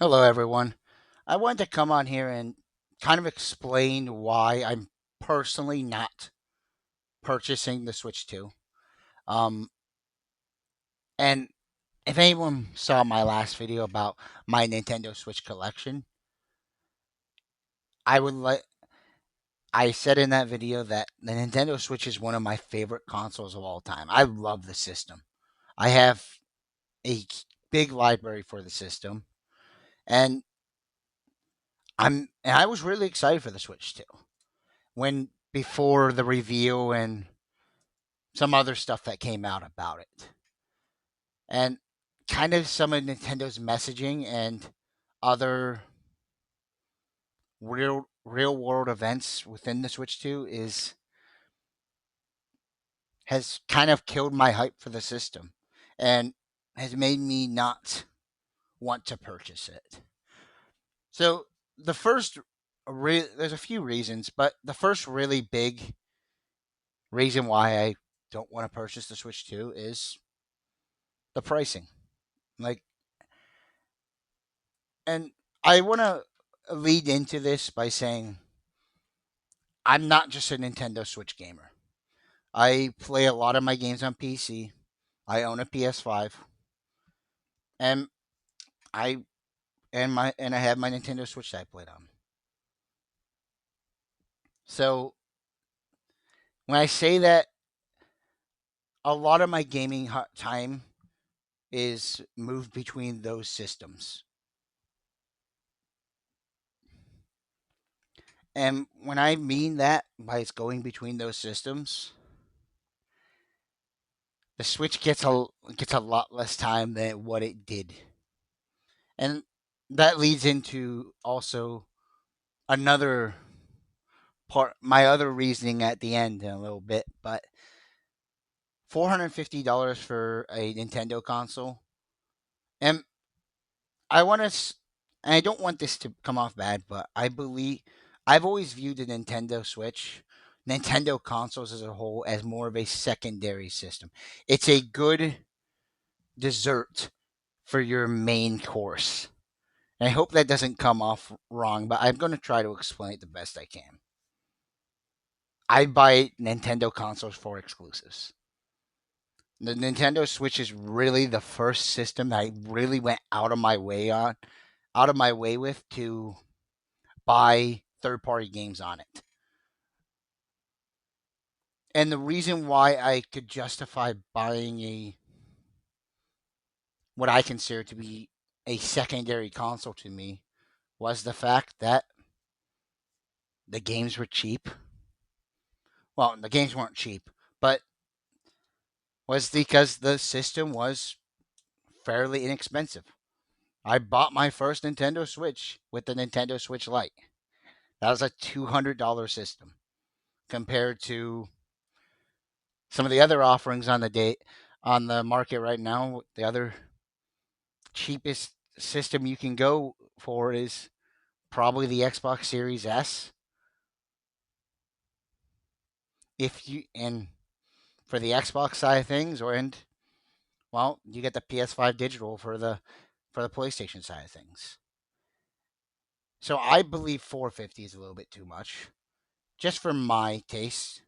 Hello, everyone. I wanted to come on here and kind of explain why I'm personally not purchasing the Switch 2. Um, and if anyone saw my last video about my Nintendo Switch collection, I would let I said in that video that the Nintendo Switch is one of my favorite consoles of all time. I love the system. I have a big library for the system, and I was really excited for the Switch 2 when before the reveal and some other stuff that came out about it. And kind of some of Nintendo's messaging and other real world events within the Switch 2 is has kind of killed my hype for the system and has made me not want to purchase it. So the first there's a few reasons, but the first really big reason why I don't want to purchase the Switch 2 is the pricing. Like, and I want to lead into this by saying I'm not just a Nintendo Switch gamer. I play a lot of my games on PC. I own a PS5, and I I have my Nintendo Switch that I played on. So when I say that, a lot of my gaming time is moved between those systems. And when I mean that by it's going between those systems, the Switch gets a lot less time than what it did. And that leads into also another part, my other reasoning at the end in a little bit, but $450 for a Nintendo console. And I want to, and I don't want this to come off bad, but I believe I've always viewed the Nintendo Switch, Nintendo consoles as a whole, as more of a secondary system. It's a good dessert for your main course. And I hope that doesn't come off wrong, but I'm going to try to explain it the best I can. I buy Nintendo consoles for exclusives. The Nintendo Switch is really the first system that I really went out of my way with to buy third party games on it. And the reason why I could justify buying a what I consider to be a secondary console to me was the fact that the games were cheap. Well, the games weren't cheap, but was because the system was fairly inexpensive. I bought my first Nintendo Switch with the Nintendo Switch Lite. That was a $200 system compared to some of the other offerings on the market right now. The other cheapest system you can go for is probably the Xbox Series S. If you and for the Xbox side of things, or and well, you get the PS5 digital for the PlayStation side of things. So I believe 450 is a little bit too much, just for my taste.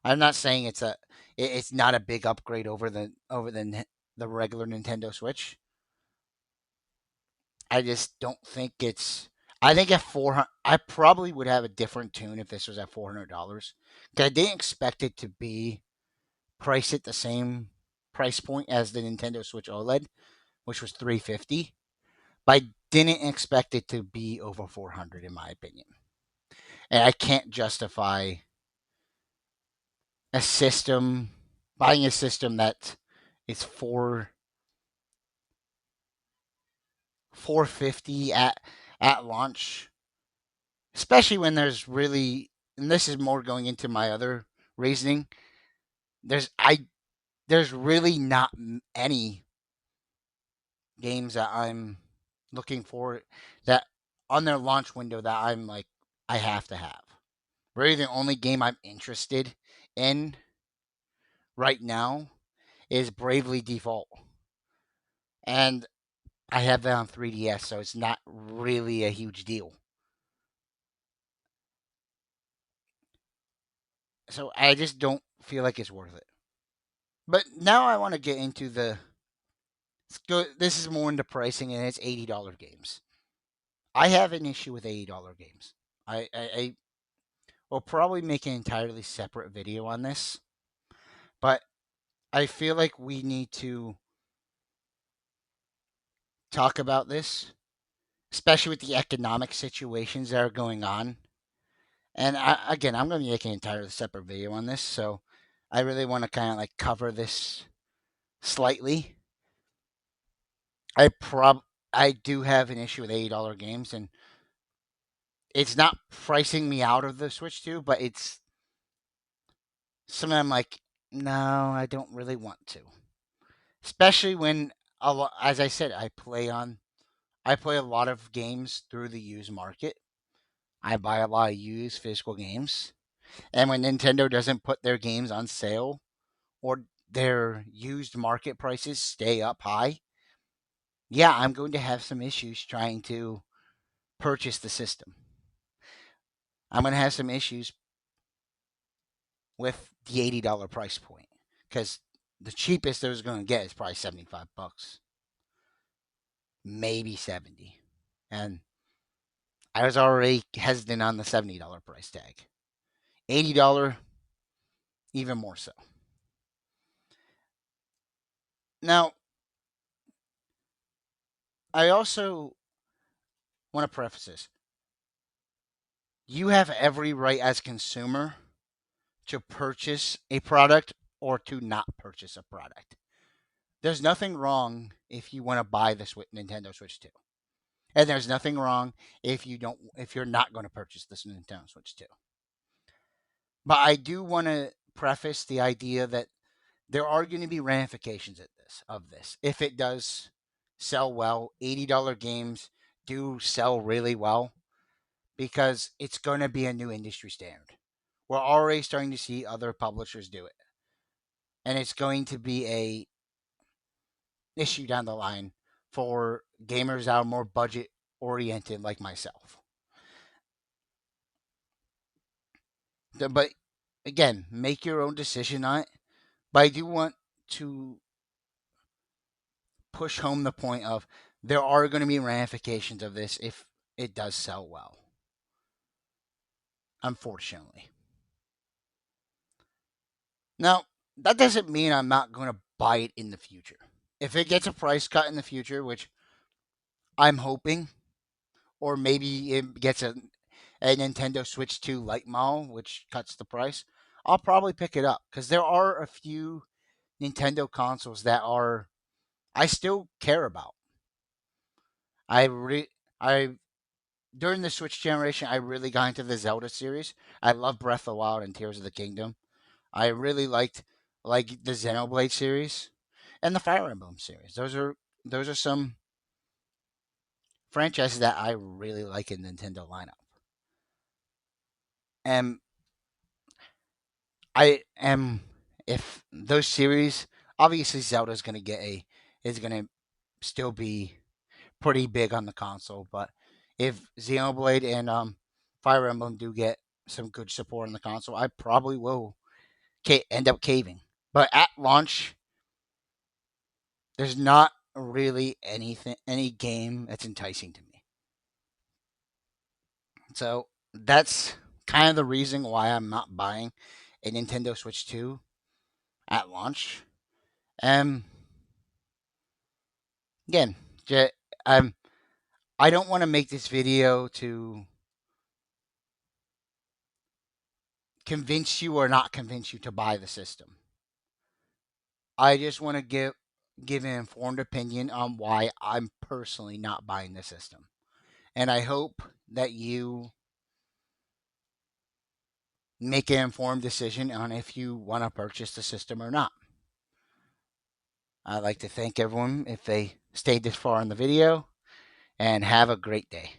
I'm not saying it's not a big upgrade over the regular Nintendo Switch. I just don't think it's. I think at 400, I probably would have a different tune if this was at $400 because I didn't expect it to be priced at the same price point as the Nintendo Switch OLED, which was 350. But I didn't expect it to be over 400 in my opinion, and I can't justify a system buying a system that is 450 at launch, especially when there's really, and this is more going into my other reasoning. There's I there's really not any games that I'm looking for that on their launch window that I'm like I have to have. Really, the only game I'm interested in right now is Bravely Default, and I have that on 3DS, so it's not really a huge deal. So I just don't feel like it's worth it. But now I want to get into the. This is more into pricing, and it's $80 games. I have an issue with $80 games. I will probably make an entirely separate video on this, but I feel like we need to talk about this, especially with the economic situations that are going on. And again, I'm going to make an entirely separate video on this, so I really want to kind of like cover this slightly. I prob I do have an issue with $80 games, and it's not pricing me out of the Switch 2, but it's something I'm like, no, I don't really want to. Especially when, as I said, I play a lot of games through the used market. I buy a lot of used physical games, and when Nintendo doesn't put their games on sale or their used market prices stay up high, yeah, I'm going to have some issues trying to purchase the system. I'm going to have some issues with the $80 price point because the cheapest I was going to get is probably $75, maybe 70, and I was already hesitant on the $70 price tag. $80, even more so. Now, I also want to preface this. You have every right as consumer to purchase a product or to not purchase a product. There's nothing wrong if you want to buy the Nintendo Switch 2. And there's nothing wrong if you're not going to purchase this Nintendo Switch 2. But I do want to preface the idea that there are going to be ramifications of this. If it does sell well, $80 games do sell really well because it's going to be a new industry standard. We're already starting to see other publishers do it. And it's going to be a issue down the line for gamers that are more budget oriented like myself. But again, make your own decision on it. But I do want to push home the point of there are going to be ramifications of this if it does sell well. Unfortunately. Now, that doesn't mean I'm not going to buy it in the future. If it gets a price cut in the future, which I'm hoping, or maybe it gets a Nintendo Switch 2 Lite model, which cuts the price, I'll probably pick it up because there are a few Nintendo consoles that I still care about. I during the Switch generation, I really got into the Zelda series. I love Breath of the Wild and Tears of the Kingdom. I really liked like the Xenoblade series and the Fire Emblem series. Those are some franchises that I really like in Nintendo lineup. And I am if those series obviously Zelda's gonna get a is gonna still be pretty big on the console, but if Xenoblade and Fire Emblem do get some good support on the console, I probably will end up caving. But at launch, there's not really any game that's enticing to me. So that's kind of the reason why I'm not buying a Nintendo Switch 2 at launch. Um, again, um, I don't want to make this video to convince you or not convince you to buy the system. I just want to give an informed opinion on why I'm personally not buying the system. And I hope that you make an informed decision on if you want to purchase the system or not. I'd like to thank everyone if they stayed this far in the video and have a great day.